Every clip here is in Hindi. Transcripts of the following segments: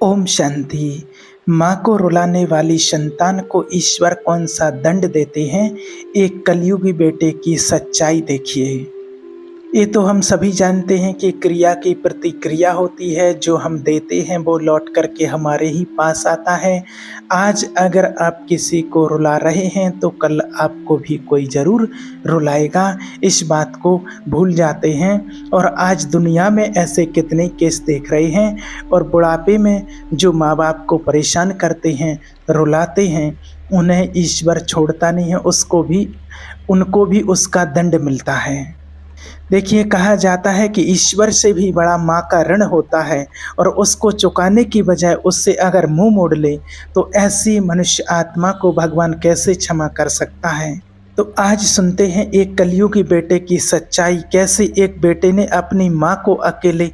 ओम शांति। माँ को रुलाने वाली संतान को ईश्वर कौन सा दंड देते हैं, एक कलयुगी बेटे की सच्चाई देखिए। ये तो हम सभी जानते हैं कि क्रिया की प्रतिक्रिया होती है, जो हम देते हैं वो लौट करके हमारे ही पास आता है। आज अगर आप किसी को रुला रहे हैं तो कल आपको भी कोई ज़रूर रुलाएगा, इस बात को भूल जाते हैं। और आज दुनिया में ऐसे कितने केस देख रहे हैं, और बुढ़ापे में जो माँ बाप को परेशान करते हैं, रुलाते हैं, उन्हें ईश्वर छोड़ता नहीं है, उनको भी उसका दंड मिलता है। देखिए, कहा जाता है कि ईश्वर से भी बड़ा माँ का ऋण होता है, और उसको चुकाने की बजाय उससे अगर मुंह मोड़ ले तो ऐसी मनुष्य आत्मा को भगवान कैसे क्षमा कर सकता है। तो आज सुनते हैं एक कलयुगी बेटे की सच्चाई, कैसे एक बेटे ने अपनी माँ को अकेले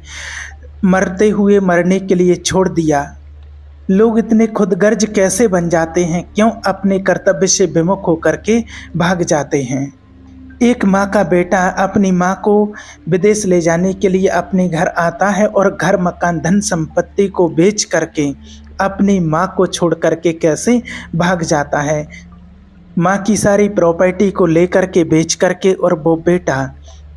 मरते हुए मरने के लिए छोड़ दिया। लोग इतने खुदगर्ज कैसे बन जाते हैं, क्यों अपने कर्तव्य से विमुख होकर के भाग जाते हैं। एक माँ का बेटा अपनी माँ को विदेश ले जाने के लिए अपने घर आता है, और घर मकान धन संपत्ति को बेच करके अपनी माँ को छोड़ करके कैसे भाग जाता है। माँ की सारी प्रॉपर्टी को लेकर के बेच करके, और वो बेटा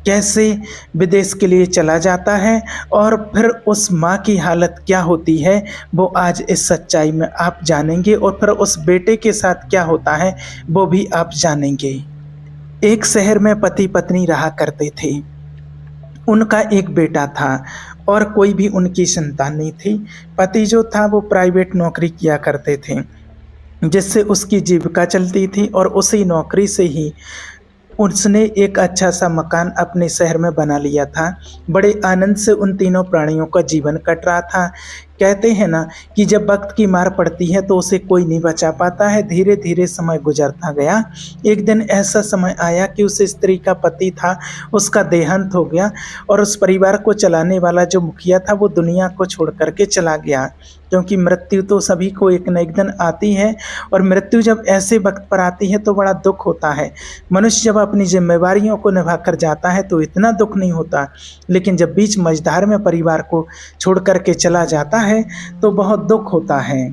कैसे विदेश के लिए चला जाता है, और फिर उस माँ की हालत क्या होती है वो आज इस सच्चाई में आप जानेंगे। और फिर उस बेटे के साथ क्या होता है वो भी आप जानेंगे। एक शहर में पति पत्नी रहा करते थे। उनका एक बेटा था और कोई भी उनकी संतान नहीं थी। पति जो था वो प्राइवेट नौकरी किया करते थे, जिससे उसकी जीविका चलती थी, और उसी नौकरी से ही उसने एक अच्छा सा मकान अपने शहर में बना लिया था। बड़े आनंद से उन तीनों प्राणियों का जीवन कट रहा था। कहते हैं ना कि जब वक्त की मार पड़ती है तो उसे कोई नहीं बचा पाता है। धीरे धीरे समय गुजरता गया। एक दिन ऐसा समय आया कि उस स्त्री का पति था, उसका देहांत हो गया, और उस परिवार को चलाने वाला जो मुखिया था वो दुनिया को छोड़ करके चला गया। क्योंकि मृत्यु तो सभी को एक न एक दिन आती है, और मृत्यु जब ऐसे वक्त पर आती है तो बड़ा दुख होता है। मनुष्य जब अपनी जिम्मेवारियों को निभा कर जाता है तो इतना दुख नहीं होता, लेकिन जब बीच मझधार में परिवार को छोड़ करके चला जाता है तो बहुत दुख होता है।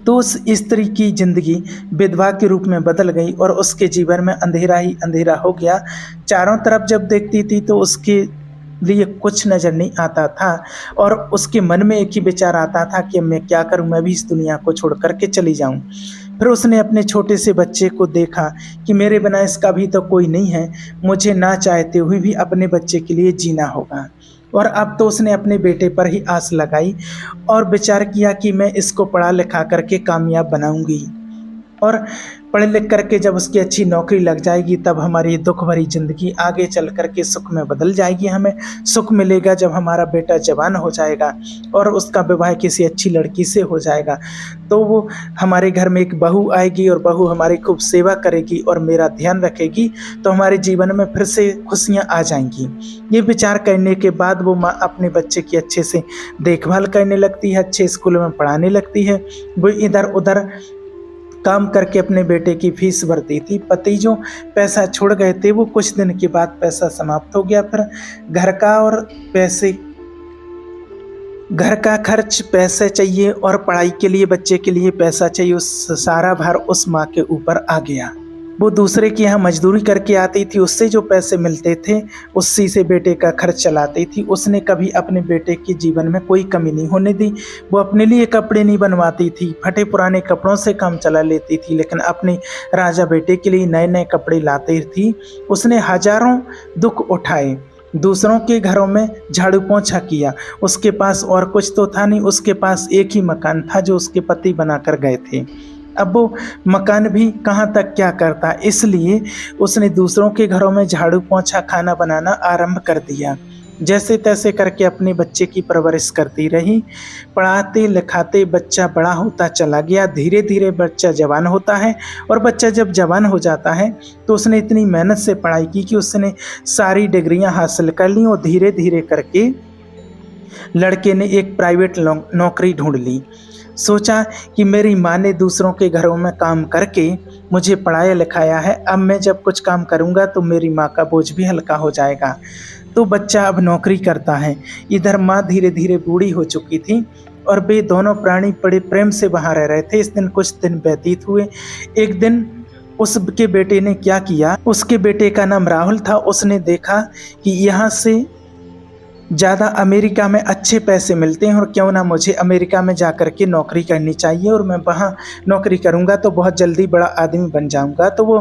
तो उस स्त्री की जिंदगी विधवा के रूप में बदल गई, और उसके जीवन में अंधेरा ही अंधेरा हो गया। चारों तरफ जब देखती थी तो उसके लिए कुछ नज़र नहीं आता था, और उसके मन में एक ही विचार आता था कि मैं क्या करूं, मैं भी इस दुनिया को छोड़ करके चली जाऊं। फिर उसने अपने छोटे से बच्चे को देखा कि मेरे बिना इसका भी तो कोई नहीं है, मुझे ना चाहते हुए भी अपने बच्चे के लिए जीना होगा। और अब तो उसने अपने बेटे पर ही आस लगाई और विचार किया कि मैं इसको पढ़ा लिखा करके कामयाब बनाऊंगी, और पढ़ लिख करके जब उसकी अच्छी नौकरी लग जाएगी तब हमारी दुख भरी ज़िंदगी आगे चल करके सुख में बदल जाएगी। हमें सुख मिलेगा जब हमारा बेटा जवान हो जाएगा और उसका विवाह किसी अच्छी लड़की से हो जाएगा, तो वो हमारे घर में एक बहू आएगी, और बहू हमारी खूब सेवा करेगी और मेरा ध्यान रखेगी, तो हमारे जीवन में फिर से खुशियाँ आ जाएंगी। ये विचार करने के बाद वो माँ अपने बच्चे की अच्छे से देखभाल करने लगती है, अच्छे स्कूल में पढ़ाने लगती है। वो इधर उधर काम करके अपने बेटे की फीस भरती थी। पति जो पैसा छोड़ गए थे वो कुछ दिन के बाद पैसा समाप्त हो गया। फिर घर का खर्च पैसे चाहिए, और पढ़ाई के लिए बच्चे के लिए पैसा चाहिए। उस सारा भार उस माँ के ऊपर आ गया। वो दूसरे के यहाँ मजदूरी करके आती थी, उससे जो पैसे मिलते थे उसी से बेटे का खर्च चलाती थी। उसने कभी अपने बेटे के जीवन में कोई कमी नहीं होने दी। वो अपने लिए कपड़े नहीं बनवाती थी, फटे पुराने कपड़ों से काम चला लेती थी, लेकिन अपने राजा बेटे के लिए नए नए कपड़े लाती थी। उसने हजारों दुख उठाए, दूसरों के घरों में झाड़ू पोंछा किया। उसके पास और कुछ तो था नहीं, उसके पास एक ही मकान था जो उसके पति बनाकर गए थे। अब वो मकान भी कहाँ तक क्या करता, इसलिए उसने दूसरों के घरों में झाड़ू पोंछा खाना बनाना आरंभ कर दिया। जैसे तैसे करके अपने बच्चे की परवरिश करती रही। पढ़ाते लिखाते बच्चा बड़ा होता चला गया। धीरे धीरे बच्चा जवान होता है, और बच्चा जब जवान हो जाता है तो उसने इतनी मेहनत से पढ़ाई की कि उसने सारी डिग्रियां हासिल कर ली, और धीरे धीरे करके लड़के ने एक प्राइवेट नौकरी ढूंढ ली। सोचा कि मेरी माँ ने दूसरों के घरों में काम करके मुझे पढ़ाया लिखाया है, अब मैं जब कुछ काम करूँगा तो मेरी माँ का बोझ भी हल्का हो जाएगा। तो बच्चा अब नौकरी करता है। इधर माँ धीरे धीरे बूढ़ी हो चुकी थी, और वे दोनों प्राणी बड़े प्रेम से वहाँ रह रहे थे। इस दिन कुछ दिन व्यतीत हुए। एक दिन उसके बेटे ने क्या किया, उसके बेटे का नाम राहुल था। उसने देखा कि यहाँ से ज़्यादा अमेरिका में अच्छे पैसे मिलते हैं और क्यों ना मुझे अमेरिका में जा कर के नौकरी करनी चाहिए और मैं वहाँ नौकरी करूँगा तो बहुत जल्दी बड़ा आदमी बन जाऊँगा। तो वो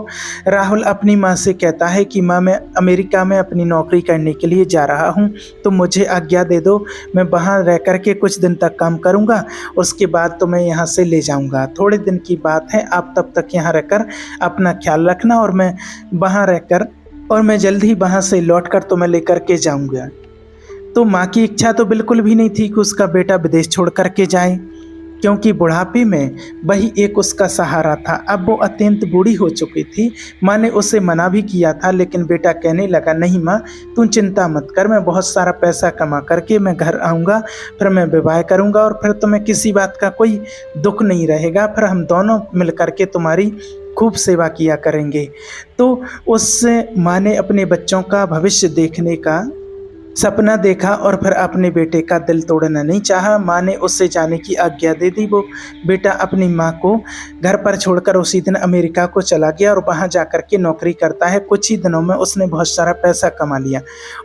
राहुल अपनी माँ से कहता है कि माँ, मैं अमेरिका में अपनी नौकरी करने के लिए जा रहा हूँ, तो मुझे आज्ञा दे दो, मैं वहाँ रह कर के कुछ दिन तक काम करूँगा, उसके बाद तो मैं यहाँ से ले जाऊँगा। थोड़े दिन की बात है, आप तब तक यहाँ रहकर अपना ख्याल रखना और मैं वहाँ रहकर और मैं जल्द ही वहाँ से लौट कर तुम्हें लेकर के जाऊँगा। तो माँ की इच्छा तो बिल्कुल भी नहीं थी कि उसका बेटा विदेश छोड़ करके जाए, क्योंकि बुढ़ापे में वही एक उसका सहारा था। अब वो अत्यंत बूढ़ी हो चुकी थी। माँ ने उसे मना भी किया था, लेकिन बेटा कहने लगा, नहीं माँ, तुम चिंता मत कर, मैं बहुत सारा पैसा कमा करके मैं घर आऊँगा, फिर मैं विवाह करूँगा और फिर तुम्हें किसी बात का कोई दुख नहीं रहेगा, फिर हम दोनों मिल करके तुम्हारी खूब सेवा किया करेंगे। तो उस माँ ने अपने बच्चों का भविष्य देखने का सपना देखा और फिर अपने बेटे का दिल तोड़ना नहीं चाहा। माँ ने उससे जाने की आज्ञा दे दी। वो बेटा अपनी माँ को घर पर छोड़कर उसी दिन अमेरिका को चला गया और वहाँ जाकर के नौकरी करता है। कुछ ही दिनों में उसने बहुत सारा पैसा कमा लिया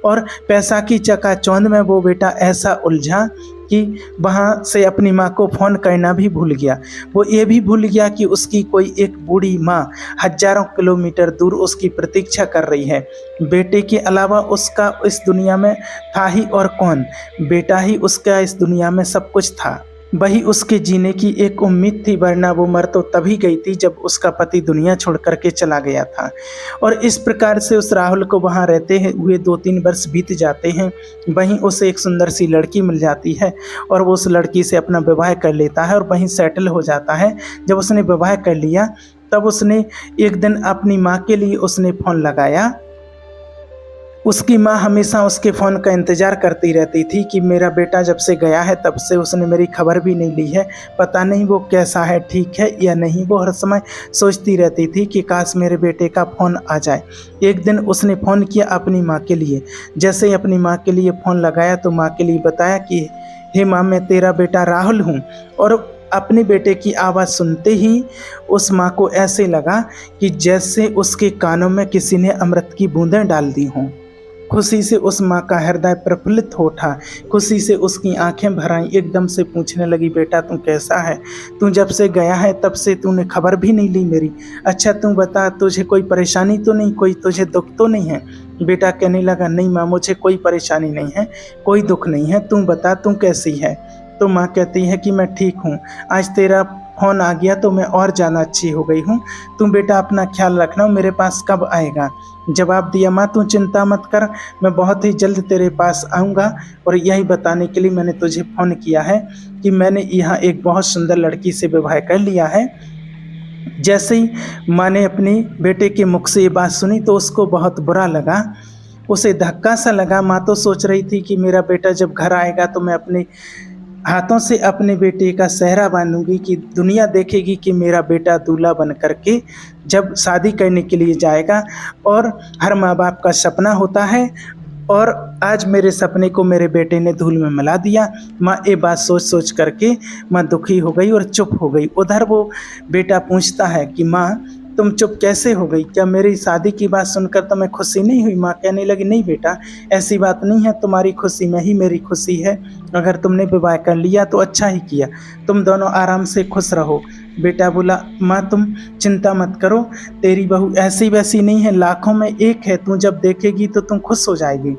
और पैसा की चकाचौंध में वो बेटा ऐसा उलझा कि वहाँ से अपनी माँ को फ़ोन करना भी भूल गया। वो ये भी भूल गया कि उसकी कोई एक बूढ़ी माँ हजारों किलोमीटर दूर उसकी प्रतीक्षा कर रही है। बेटे के अलावा उसका इस दुनिया में था ही और कौन, बेटा ही उसका इस दुनिया में सब कुछ था। वही उसके जीने की एक उम्मीद थी, वरना वो मर तो तभी गई थी जब उसका पति दुनिया छोड़ करके चला गया था। और इस प्रकार से उस राहुल को वहाँ रहते हुए 2-3 वर्ष बीत जाते हैं। वहीं उसे एक सुंदर सी लड़की मिल जाती है और वो उस लड़की से अपना विवाह कर लेता है और वहीं सेटल हो जाता है। जब उसने विवाह कर लिया तब उसने एक दिन अपनी माँ के लिए उसने फ़ोन लगाया। उसकी माँ हमेशा उसके फ़ोन का इंतज़ार करती रहती थी कि मेरा बेटा जब से गया है तब से उसने मेरी खबर भी नहीं ली है, पता नहीं वो कैसा है, ठीक है या नहीं। वो हर समय सोचती रहती थी कि काश मेरे बेटे का फ़ोन आ जाए। एक दिन उसने फ़ोन किया अपनी माँ के लिए। जैसे ही अपनी माँ के लिए फ़ोन लगाया तो माँ के लिए बताया कि हे माँ, मैं तेरा बेटा राहुल हूँ। और अपने बेटे की आवाज़ सुनते ही उस माँ को ऐसे लगा कि जैसे उसके कानों में किसी ने अमृत की बूंदें डाल दी हों। खुशी से उस माँ का हृदय प्रफुल्लित हो उठा। खुशी से उसकी आंखें भर आईं। एकदम से पूछने लगी, बेटा तू कैसा है? तू जब से गया है तब से तूने खबर भी नहीं ली मेरी। अच्छा तू बता, तुझे कोई परेशानी तो नहीं, कोई तुझे दुख तो नहीं है? बेटा कहने लगा, नहीं माँ, मुझे कोई परेशानी नहीं है, कोई दुख नहीं है, तू बता तू कैसी है? तो माँ कहती है कि मैं ठीक हूँ, आज तेरा फ़ोन आ गया तो मैं और ज़्यादा अच्छी हो गई हूँ। तुम बेटा अपना ख्याल रखना, मेरे पास कब आएगा? जवाब दिया, माँ तू चिंता मत कर, मैं बहुत ही जल्द तेरे पास आऊँगा। और यही बताने के लिए मैंने तुझे फ़ोन किया है कि मैंने यहाँ एक बहुत सुंदर लड़की से विवाह कर लिया है। जैसे ही माँ ने अपने बेटे के मुख से ये बात सुनी तो उसको बहुत बुरा लगा, उसे धक्का सा लगा। माँ तो सोच रही थी कि मेरा बेटा जब घर आएगा तो मैं अपने हाथों से अपने बेटे का सेहरा बांधूंगी कि दुनिया देखेगी कि मेरा बेटा दूल्हा बन करके जब शादी करने के लिए जाएगा। और हर माँ बाप का सपना होता है और आज मेरे सपने को मेरे बेटे ने धूल में मिला दिया। माँ ये बात सोच सोच करके माँ दुखी हो गई और चुप हो गई। उधर वो बेटा पूछता है कि माँ तुम चुप कैसे हो गई? क्या मेरी शादी की बात सुनकर तुम्हें खुशी नहीं हुई? माँ कहने लगी, नहीं बेटा, ऐसी बात नहीं है, तुम्हारी खुशी में ही मेरी खुशी है। अगर तुमने विवाह कर लिया तो अच्छा ही किया, तुम दोनों आराम से खुश रहो। बेटा बोला, माँ तुम चिंता मत करो, तेरी बहू ऐसी वैसी नहीं है, लाखों में एक है, तू जब देखेगी तो तुम खुश हो जाएगी।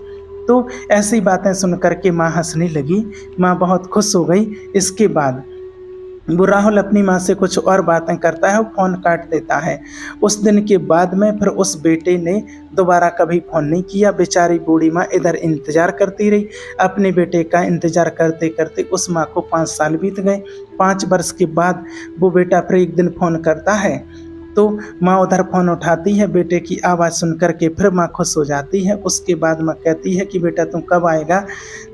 तो ऐसी बातें सुन करके माँ हंसने लगी। माँ बहुत खुश हो गई। इसके बाद वो राहुल अपनी माँ से कुछ और बातें करता है और फ़ोन काट देता है। उस दिन के बाद में फिर उस बेटे ने दोबारा कभी फ़ोन नहीं किया। बेचारी बूढ़ी माँ इधर इंतज़ार करती रही। अपने बेटे का इंतज़ार करते करते उस माँ को 5 साल बीत गए। 5 वर्ष के बाद वो बेटा फिर एक दिन फ़ोन करता है तो माँ उधर फ़ोन उठाती है। बेटे की आवाज़ सुन कर के फिर माँ खुश हो जाती है। उसके बाद माँ कहती है कि बेटा तू कब आएगा?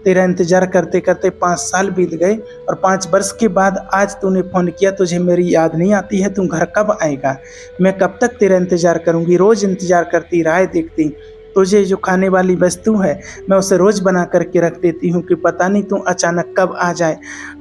तेरा इंतज़ार करते करते 5 साल बीत गए और 5 वर्ष के बाद आज तूने फ़ोन किया, तुझे मेरी याद नहीं आती है? तू घर कब आएगा? मैं कब तक तेरा इंतज़ार करूँगी? रोज़ इंतज़ार करती, राह देखती, तुझे जो खाने वाली वस्तु है मैं उसे रोज़ बना करके रख देती हूँ कि पता नहीं तू अचानक कब आ जाए।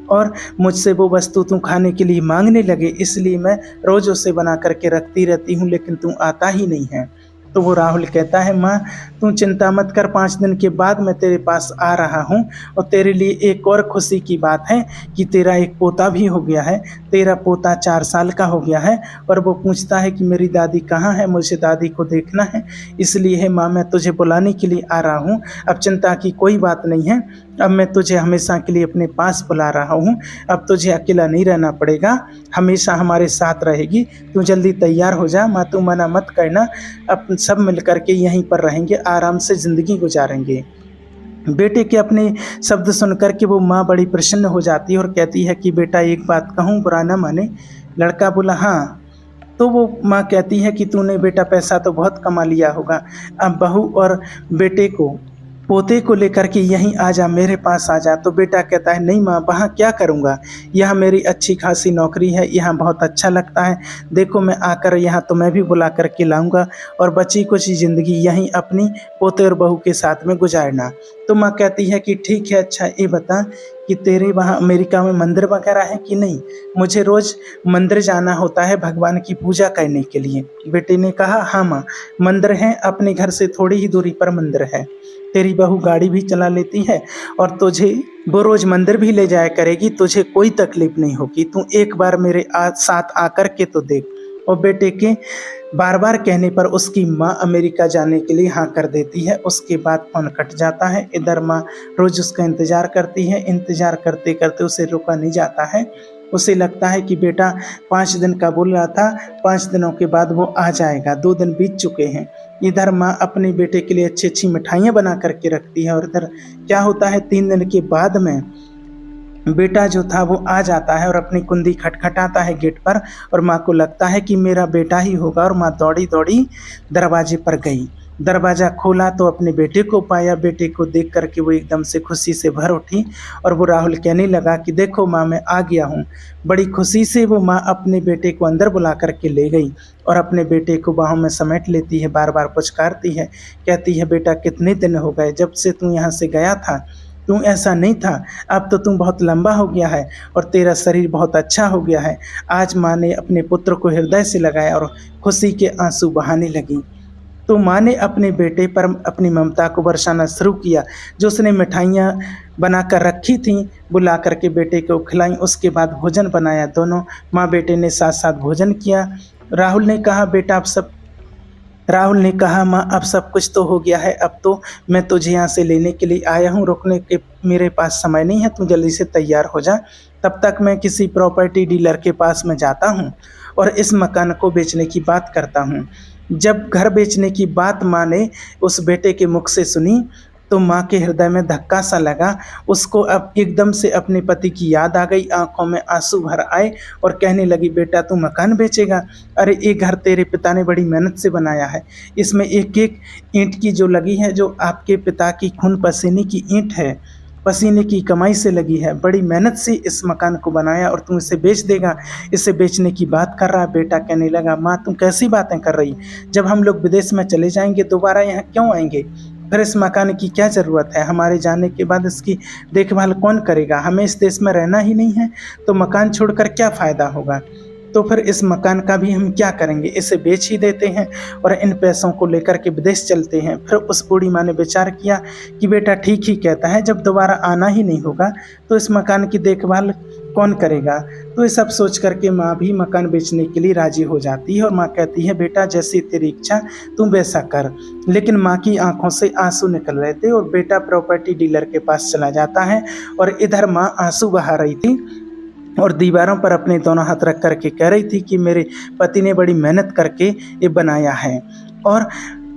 और मुझसे वो वस्तु तू खाने के लिए मांगने लगे, इसलिए मैं रोज़ उसे बना करके रखती रहती हूँ, लेकिन तू आता ही नहीं है। तो वो राहुल कहता है, माँ तू चिंता मत कर, 5 दिन के बाद मैं तेरे पास आ रहा हूँ। और तेरे लिए एक और खुशी की बात है कि तेरा एक पोता भी हो गया है। तेरा पोता 4 साल का हो गया है और वो पूछता है कि मेरी दादी कहाँ है, मुझे दादी को देखना है। इसलिए है माँ, मैं तुझे बुलाने के लिए आ रहा हूँ। अब चिंता की कोई बात नहीं है, अब मैं तुझे हमेशा के लिए अपने पास बुला रहा हूँ। अब तुझे अकेला नहीं रहना पड़ेगा, हमेशा हमारे साथ रहेगी। तू जल्दी तैयार हो जा माँ, तू मना मत करना। अब सब मिल कर के यहीं पर रहेंगे, आराम से ज़िंदगी गुजारेंगे। बेटे के अपने शब्द सुन कर के वो माँ बड़ी प्रसन्न हो जाती है और कहती है कि बेटा एक बात कहूँ, बुरा ना माने। लड़का बोला, हाँ। तो वो माँ कहती है कि तूने बेटा पैसा तो बहुत कमा लिया होगा, अब बहू और बेटे को, पोते को लेकर के यहीं आ जा, मेरे पास आ जा। तो बेटा कहता है, नहीं माँ, वहाँ क्या करूँगा, यहाँ मेरी अच्छी खासी नौकरी है, यहाँ बहुत अच्छा लगता है। देखो मैं आकर यहाँ तो मैं भी बुला कर के लाऊंगा और बची कुछ ज़िंदगी यहीं अपनी पोते और बहू के साथ में गुजारना। तो माँ कहती है कि ठीक है, अच्छा ये बता कि तेरे वहाँ अमेरिका में मंदिर वगैरह है कि नहीं, मुझे रोज़ मंदिर जाना होता है भगवान की पूजा करने के लिए। बेटे ने कहा, हाँ माँ, मंदिर है, अपने घर से थोड़ी ही दूरी पर मंदिर है। तेरी बहू गाड़ी भी चला लेती है और तुझे वो रोज़ मंदिर भी ले जाया करेगी, तुझे कोई तकलीफ नहीं होगी। तू एक बार मेरे साथ आकर के तो देख। और बेटे के बार बार कहने पर उसकी माँ अमेरिका जाने के लिए हाँ कर देती है। उसके बाद फोन कट जाता है। इधर माँ रोज़ उसका इंतज़ार करती है, इंतज़ार करते करते उसे रुका नहीं जाता है। उसे लगता है कि बेटा 5 दिन का बोल रहा था, 5 दिनों के बाद वो आ जाएगा। 2 दिन बीत चुके हैं। इधर माँ अपने बेटे के लिए अच्छी अच्छी मिठाइयाँ बना करके रखती है और इधर क्या होता है, 3 दिन के बाद में बेटा जो था वो आ जाता है और अपनी कुंडी खटखटाता है गेट पर और माँ को लगता है कि मेरा बेटा ही होगा और माँ दौड़ी दौड़ी दरवाजे पर गई। दरवाज़ा खोला तो अपने बेटे को पाया। बेटे को देख करके वो एकदम से खुशी से भर उठी और वो राहुल कहने लगा कि देखो माँ, मैं आ गया हूँ। बड़ी खुशी से वो माँ अपने बेटे को अंदर बुला करके ले गई और अपने बेटे को बाहों में समेट लेती है, बार बार पुचकारती है, कहती है, बेटा कितने दिन हो गए जब से तू यहाँ से गया था, तू ऐसा नहीं था, अब तो तू बहुत लंबा हो गया है और तेरा शरीर बहुत अच्छा हो गया है। आज माँ ने अपने पुत्र को हृदय से लगाया और खुशी के आंसू बहाने लगी। तो माँ ने अपने बेटे पर अपनी ममता को बरसाना शुरू किया। जो उसने मिठाइयाँ बना कर रखी थीं बुला करके बेटे को खिलाई। उसके बाद भोजन बनाया, दोनों माँ बेटे ने साथ साथ भोजन किया। राहुल ने कहा, बेटा माँ अब सब कुछ तो हो गया है, अब तो मैं तुझे यहाँ से लेने के लिए आया हूँ, रुकने के मेरे पास समय नहीं है, तू जल्दी से तैयार हो जा। तब तक मैं किसी प्रॉपर्टी डीलर के पास में जाता हूँ और इस मकान को बेचने की बात करता हूँ। जब घर बेचने की बात माँ ने उस बेटे के मुख से सुनी तो माँ के हृदय में धक्का सा लगा। उसको अब एकदम से अपने पति की याद आ गई, आंखों में आंसू भर आए और कहने लगी, बेटा तू मकान बेचेगा? अरे ये घर तेरे पिता ने बड़ी मेहनत से बनाया है, इसमें एक एक ईंट की जो लगी है, जो आपके पिता की खून पसीने की ईंट है, पसीने की कमाई से लगी है, बड़ी मेहनत से इस मकान को बनाया और तू इसे बेच देगा, इसे बेचने की बात कर रहा है। बेटा कहने लगा, माँ तुम कैसी बातें कर रही, जब हम लोग विदेश में चले जाएंगे दोबारा यहाँ क्यों आएंगे, फिर इस मकान की क्या ज़रूरत है, हमारे जाने के बाद इसकी देखभाल कौन करेगा, हमें इस देश में रहना ही नहीं है तो मकान छोड़कर क्या फ़ायदा होगा, तो फिर इस मकान का भी हम क्या करेंगे, इसे बेच ही देते हैं और इन पैसों को लेकर के विदेश चलते हैं। फिर उस बूढ़ी माँ ने विचार किया कि बेटा ठीक ही कहता है, जब दोबारा आना ही नहीं होगा तो इस मकान की देखभाल कौन करेगा। तो ये सब सोच करके माँ भी मकान बेचने के लिए राजी हो जाती है और माँ कहती है, बेटा जैसी तेरी इच्छा तू वैसा कर। लेकिन माँ की आंखों से आंसू निकल रहे थे और बेटा प्रॉपर्टी डीलर के पास चला जाता है और इधर माँ आंसू बहा रही थी और दीवारों पर अपने दोनों हाथ रख करके कह रही थी कि मेरे पति ने बड़ी मेहनत करके ये बनाया है। और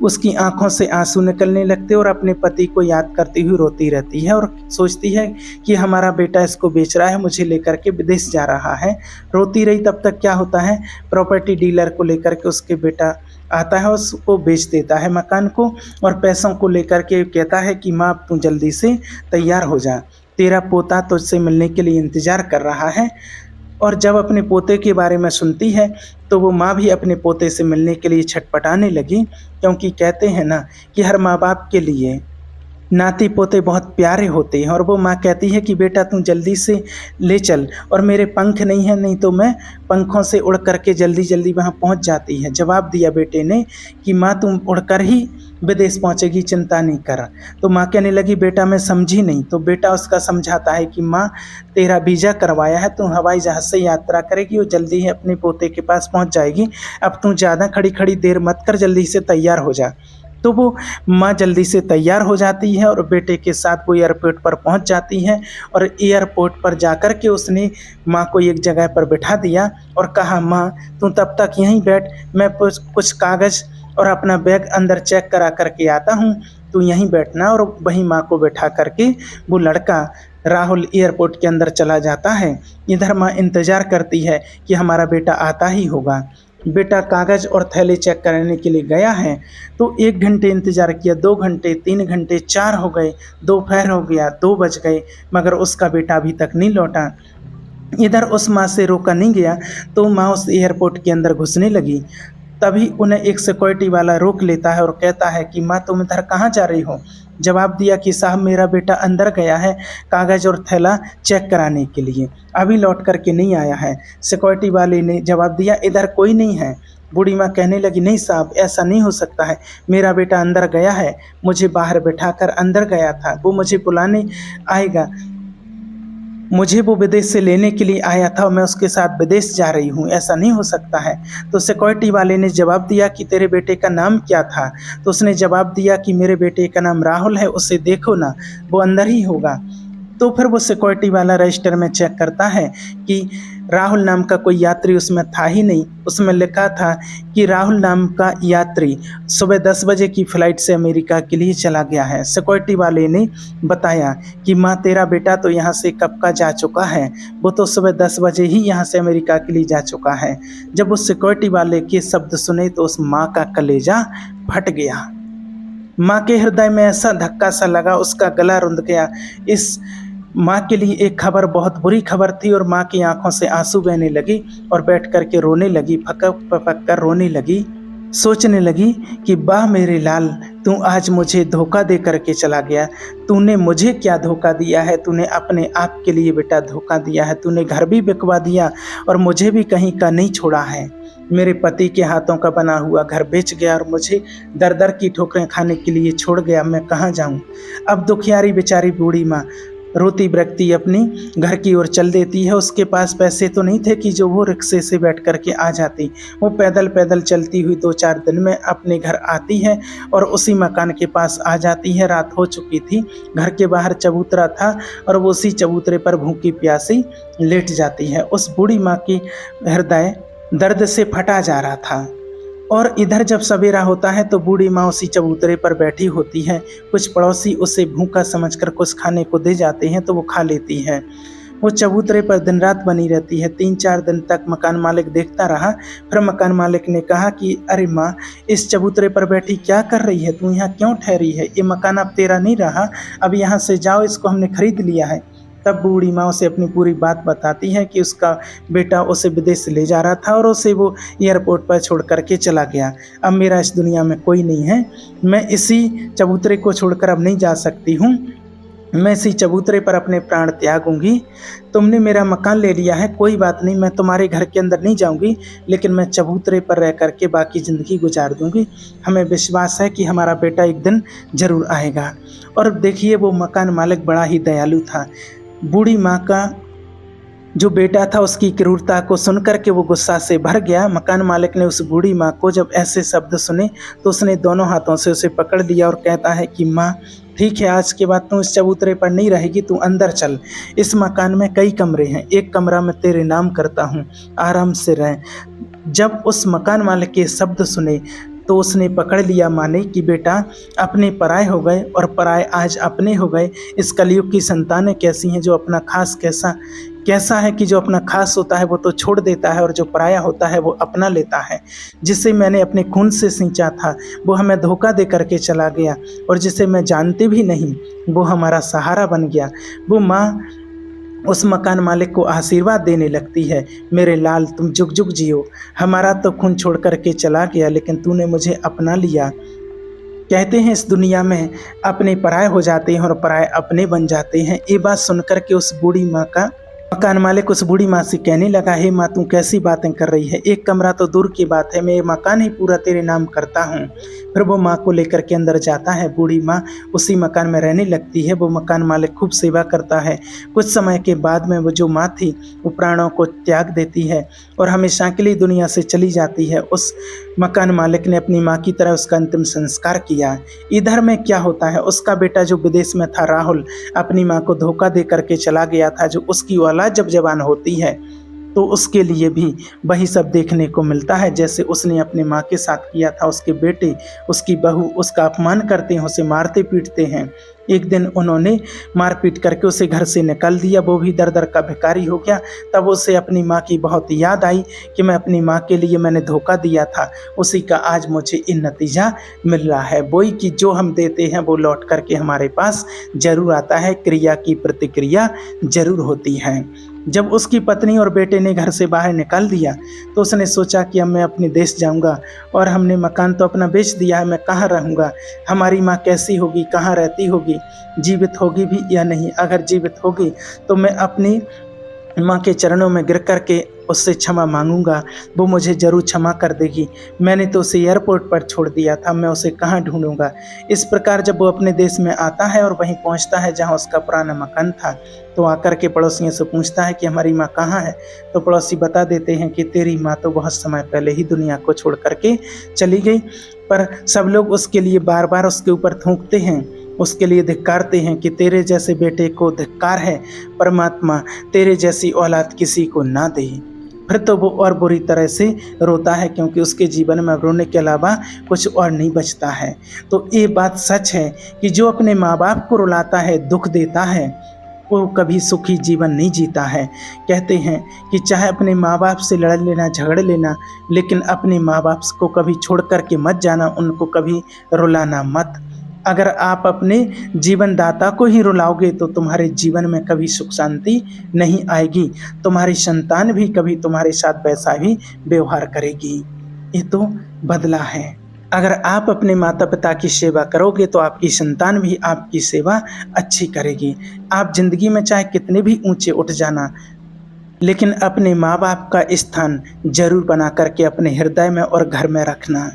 उसकी आंखों से आंसू निकलने लगते और अपने पति को याद करती हुई रोती रहती है और सोचती है कि हमारा बेटा इसको बेच रहा है, मुझे लेकर के विदेश जा रहा है। रोती रही। तब तक क्या होता है, प्रॉपर्टी डीलर को लेकर के उसके बेटा आता है, उसको बेच देता है मकान को और पैसों को लेकर के कहता है कि माँ तू जल्दी से तैयार हो जा, तेरा पोता तुझसे मिलने के लिए इंतज़ार कर रहा है। और जब अपने पोते के बारे में सुनती है तो वो माँ भी अपने पोते से मिलने के लिए छटपटाने लगी, क्योंकि कहते हैं ना कि हर माँ बाप के लिए नाती पोते बहुत प्यारे होते हैं और वो माँ कहती है कि बेटा तू जल्दी से ले चल, और मेरे पंख नहीं है, नहीं तो मैं पंखों से उड़ करके जल्दी जल्दी वहाँ पहुँच जाती है। जवाब दिया बेटे ने कि माँ तुम उड़कर ही विदेश पहुँचेगी, चिंता नहीं कर। तो माँ कहने लगी बेटा मैं समझी नहीं। तो बेटा उसका समझाता है कि माँ तेरा वीज़ा करवाया है, तू हवाई जहाज़ से यात्रा करेगी और जल्दी ही अपने पोते के पास पहुँच जाएगी। अब तू ज़्यादा खड़ी खड़ी देर मत कर, जल्दी से तैयार हो जा। तो वो माँ जल्दी से तैयार हो जाती है और बेटे के साथ वो एयरपोर्ट पर पहुंच जाती है। और एयरपोर्ट पर जाकर के उसने माँ को एक जगह पर बिठा दिया और कहा माँ तू तब तक यहीं बैठ, मैं कुछ कागज़ और अपना बैग अंदर चेक करा करके आता हूँ, तू यहीं बैठना। और वहीं माँ को बैठा करके वो लड़का राहुल एयरपोर्ट के अंदर चला जाता है। इधर माँ इंतज़ार करती है कि हमारा बेटा आता ही होगा। बेटा कागज़ और थैले चेक करने के लिए गया है। तो 1 घंटे इंतज़ार किया, 2 घंटे, 3 घंटे, 4 हो गए, दोपहर हो गया, 2 बज गए, मगर उसका बेटा अभी तक नहीं लौटा। इधर उस माँ से रोका नहीं गया तो माँ उस एयरपोर्ट के अंदर घुसने लगी। तभी उन्हें एक सिक्योरिटी वाला रोक लेता है और कहता है कि माँ तुम इधर कहाँ जा रही हो। जवाब दिया कि साहब मेरा बेटा अंदर गया है कागज़ और थैला चेक कराने के लिए, अभी लौट कर के नहीं आया है। सिक्योरिटी वाले ने जवाब दिया इधर कोई नहीं है। बूढ़ी माँ कहने लगी नहीं साहब ऐसा नहीं हो सकता है, मेरा बेटा अंदर गया है, मुझे बाहर बैठाकर अंदर गया था, वो मुझे बुलाने आएगा, मुझे वो विदेश से लेने के लिए आया था और मैं उसके साथ विदेश जा रही हूँ, ऐसा नहीं हो सकता है। तो सिक्योरिटी वाले ने जवाब दिया कि तेरे बेटे का नाम क्या था। तो उसने जवाब दिया कि मेरे बेटे का नाम राहुल है, उसे देखो ना, वो अंदर ही होगा। तो फिर वो सिक्योरिटी वाला रजिस्टर में चेक करता है कि राहुल नाम का कोई यात्री उसमें था ही नहीं। उसमें लिखा था कि राहुल नाम का यात्री सुबह 10 बजे की फ़्लाइट से अमेरिका के लिए चला गया है। सिक्योरिटी वाले ने बताया कि माँ तेरा बेटा तो यहाँ से कब का जा चुका है, वो तो सुबह 10 बजे ही यहाँ से अमेरिका के लिए जा चुका है। जब उस सिक्योरिटी वाले के शब्द सुने तो उस माँ का कलेजा फट गया। माँ के हृदय में ऐसा धक्का सा लगा, उसका गला रुंध गया। इस माँ के लिए एक खबर बहुत बुरी खबर थी और माँ की आंखों से आंसू बहने लगी और बैठ कर के रोने लगी, फकक फकक कर रोने लगी। सोचने लगी कि वाह मेरे लाल, तू आज मुझे धोखा दे करके चला गया। तूने मुझे क्या धोखा दिया है, तूने अपने आप के लिए बेटा धोखा दिया है। तूने घर भी बिकवा दिया और मुझे भी कहीं का नहीं छोड़ा है। मेरे पति के हाथों का बना हुआ घर बेच गया और मुझे दर दर की ठोकरें खाने के लिए छोड़ गया। मैं कहाँ जाऊँ। अब दुखियारी बेचारी बूढ़ी माँ रोती बिलखती अपनी घर की ओर चल देती है। उसके पास पैसे तो नहीं थे कि जो वो रिक्शे से बैठ कर के आ जाती। वो पैदल पैदल चलती हुई 2-4 दिन में अपने घर आती है और उसी मकान के पास आ जाती है। रात हो चुकी थी, घर के बाहर चबूतरा था और वो उसी चबूतरे पर भूखी प्यासी लेट जाती है। उस बूढ़ी माँ की हृदय दर्द से फटा जा रहा था। और इधर जब सवेरा होता है तो बूढ़ी माँ उसी चबूतरे पर बैठी होती है। कुछ पड़ोसी उसे भूखा समझकर कुछ खाने को दे जाते हैं तो वो खा लेती है। वो चबूतरे पर दिन रात बनी रहती है। 3-4 दिन तक मकान मालिक देखता रहा। फिर मकान मालिक ने कहा कि अरे माँ, इस चबूतरे पर बैठी क्या कर रही है, तू यहाँ क्यों ठहरी है, ये मकान अब तेरा नहीं रहा, अब यहाँ से जाओ, इसको हमने खरीद लिया है। तब बूढ़ी माँ उसे अपनी पूरी बात बताती है कि उसका बेटा उसे विदेश ले जा रहा था और उसे वो एयरपोर्ट पर छोड़ करके चला गया। अब मेरा इस दुनिया में कोई नहीं है, मैं इसी चबूतरे को छोड़कर अब नहीं जा सकती हूँ, मैं इसी चबूतरे पर अपने प्राण त्यागूंगी। तुमने मेरा मकान ले लिया है, कोई बात नहीं, मैं तुम्हारे घर के अंदर नहीं जाऊंगी, लेकिन मैं चबूतरे पर रह करके बाकी ज़िंदगी गुजार दूंगी। हमें विश्वास है कि हमारा बेटा एक दिन ज़रूर आएगा। और देखिए वो मकान मालिक बड़ा ही दयालु था। बूढ़ी माँ का जो बेटा था उसकी क्रूरता को सुनकर के वो गुस्सा से भर गया। मकान मालिक ने उस बूढ़ी माँ को जब ऐसे शब्द सुने तो उसने दोनों हाथों से उसे पकड़ लिया और कहता है कि माँ ठीक है, आज के बाद तू इस चबूतरे पर नहीं रहेगी, तू अंदर चल। इस मकान में कई कमरे हैं, एक कमरा मैं तेरे नाम करता हूँ, आराम से रह। जब उस मकान मालिक के शब्द सुने तो उसने पकड़ लिया माने कि बेटा अपने पराए हो गए और पराए आज अपने हो गए। इस कलयुग की संतानें कैसी हैं, जो अपना खास कैसा है कि जो अपना खास होता है वो तो छोड़ देता है और जो पराया होता है वो अपना लेता है। जिसे मैंने अपने खून से सींचा था वो हमें धोखा दे करके चला गया और जिसे मैं जानती भी नहीं वो हमारा सहारा बन गया। वो माँ उस मकान मालिक को आशीर्वाद देने लगती है, मेरे लाल तुम जुग जुग जियो, हमारा तो खून छोड़ करके चला गया लेकिन तूने मुझे अपना लिया। कहते हैं इस दुनिया में अपने पराये हो जाते हैं और पराये अपने बन जाते हैं। ये बात सुनकर के उस बूढ़ी माँ का मकान मालिक उस बूढ़ी माँ से कहने लगा, हे माँ तू कैसी बातें कर रही है, एक कमरा तो दूर की बात है, मैं ये मकान ही पूरा तेरे नाम करता हूँ। फिर वो माँ को लेकर के अंदर जाता है। बूढ़ी माँ उसी मकान में रहने लगती है। वो मकान मालिक खूब सेवा करता है। कुछ समय के बाद में वो जो माँ थी वो प्राणों को त्याग देती है और हमेशा के लिए दुनिया से चली जाती है। उस मकान मालिक ने अपनी माँ की तरह उसका अंतिम संस्कार किया। इधर में क्या होता है, उसका बेटा जो विदेश में था राहुल, अपनी माँ को धोखा दे करके चला गया था। जो उसकी औलाद जब जवान होती है तो उसके लिए भी वही सब देखने को मिलता है जैसे उसने अपनी माँ के साथ किया था। उसके बेटे, उसकी बहू उसका अपमान करते हैं, उसे मारते पीटते हैं। एक दिन उन्होंने मार पीट करके उसे घर से निकाल दिया। वो भी दर दर का भिखारी हो गया। तब उसे अपनी माँ की बहुत याद आई कि मैं अपनी माँ के लिए मैंने धोखा दिया था, उसी का आज मुझे इन नतीजा मिल रहा है। वही कि जो हम देते हैं वो लौट करके हमारे पास जरूर आता है, क्रिया की प्रतिक्रिया जरूर होती है। जब उसकी पत्नी और बेटे ने घर से बाहर निकाल दिया तो उसने सोचा कि अब मैं अपने देश जाऊंगा और हमने मकान तो अपना बेच दिया है, मैं कहाँ रहूँगा, हमारी माँ कैसी होगी, कहाँ रहती होगी, जीवित होगी भी या नहीं। अगर जीवित होगी तो मैं अपनी माँ के चरणों में गिर कर के उससे क्षमा मांगूंगा, वो मुझे ज़रूर क्षमा कर देगी। मैंने तो उसे एयरपोर्ट पर छोड़ दिया था, मैं उसे कहाँ ढूंढूंगा। इस प्रकार जब वो अपने देश में आता है और वहीं पहुंचता है जहां उसका पुराना मकान था, तो आकर के पड़ोसियों से पूछता है कि हमारी माँ कहाँ है। तो पड़ोसी बता देते हैं कि तेरी माँ तो बहुत समय पहले ही दुनिया को छोड़ करके चली गई। पर सब लोग उसके लिए बार बार उसके ऊपर थूकते हैं, उसके लिए धिक्कारते हैं कि तेरे जैसे बेटे को धिक्कार है, परमात्मा तेरे जैसी औलाद किसी को ना दे। फिर तो वो और बुरी तरह से रोता है क्योंकि उसके जीवन में रोने के अलावा कुछ और नहीं बचता है। तो ये बात सच है कि जो अपने माँ बाप को रुलाता है, दुख देता है, वो कभी सुखी जीवन नहीं जीता है। कहते हैं कि चाहे अपने माँ बाप से लड़ लेना, झगड़ लेना, लेकिन अपने माँ बाप को कभी छोड़ कर के मत जाना, उनको कभी रुलाना मत। अगर आप अपने जीवन दाता को ही रुलाओगे तो तुम्हारे जीवन में कभी सुख शांति नहीं आएगी। तुम्हारी संतान भी कभी तुम्हारे साथ वैसा ही व्यवहार करेगी। ये तो बदला है। अगर आप अपने माता पिता की सेवा करोगे तो आपकी संतान भी आपकी सेवा अच्छी करेगी। आप जिंदगी में चाहे कितने भी ऊंचे उठ जाना, लेकिन अपने माँ बाप का स्थान जरूर बना करके अपने हृदय में और घर में रखना।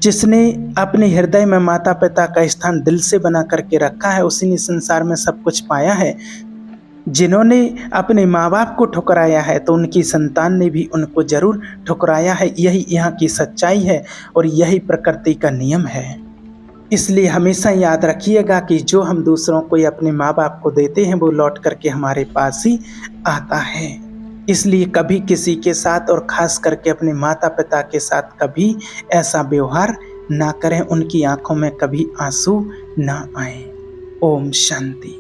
जिसने अपने हृदय में माता पिता का स्थान दिल से बना करके रखा है, उसी ने संसार में सब कुछ पाया है। जिन्होंने अपने माँ बाप को ठुकराया है तो उनकी संतान ने भी उनको जरूर ठुकराया है। यही यहाँ की सच्चाई है और यही प्रकृति का नियम है। इसलिए हमेशा याद रखिएगा कि जो हम दूसरों को या अपने माँ बाप को देते हैं वो लौट करके हमारे पास ही आता है। इसलिए कभी किसी के साथ और ख़ास करके अपने माता पिता के साथ कभी ऐसा व्यवहार ना करें, उनकी आंखों में कभी आंसू ना आए। ओम शांति।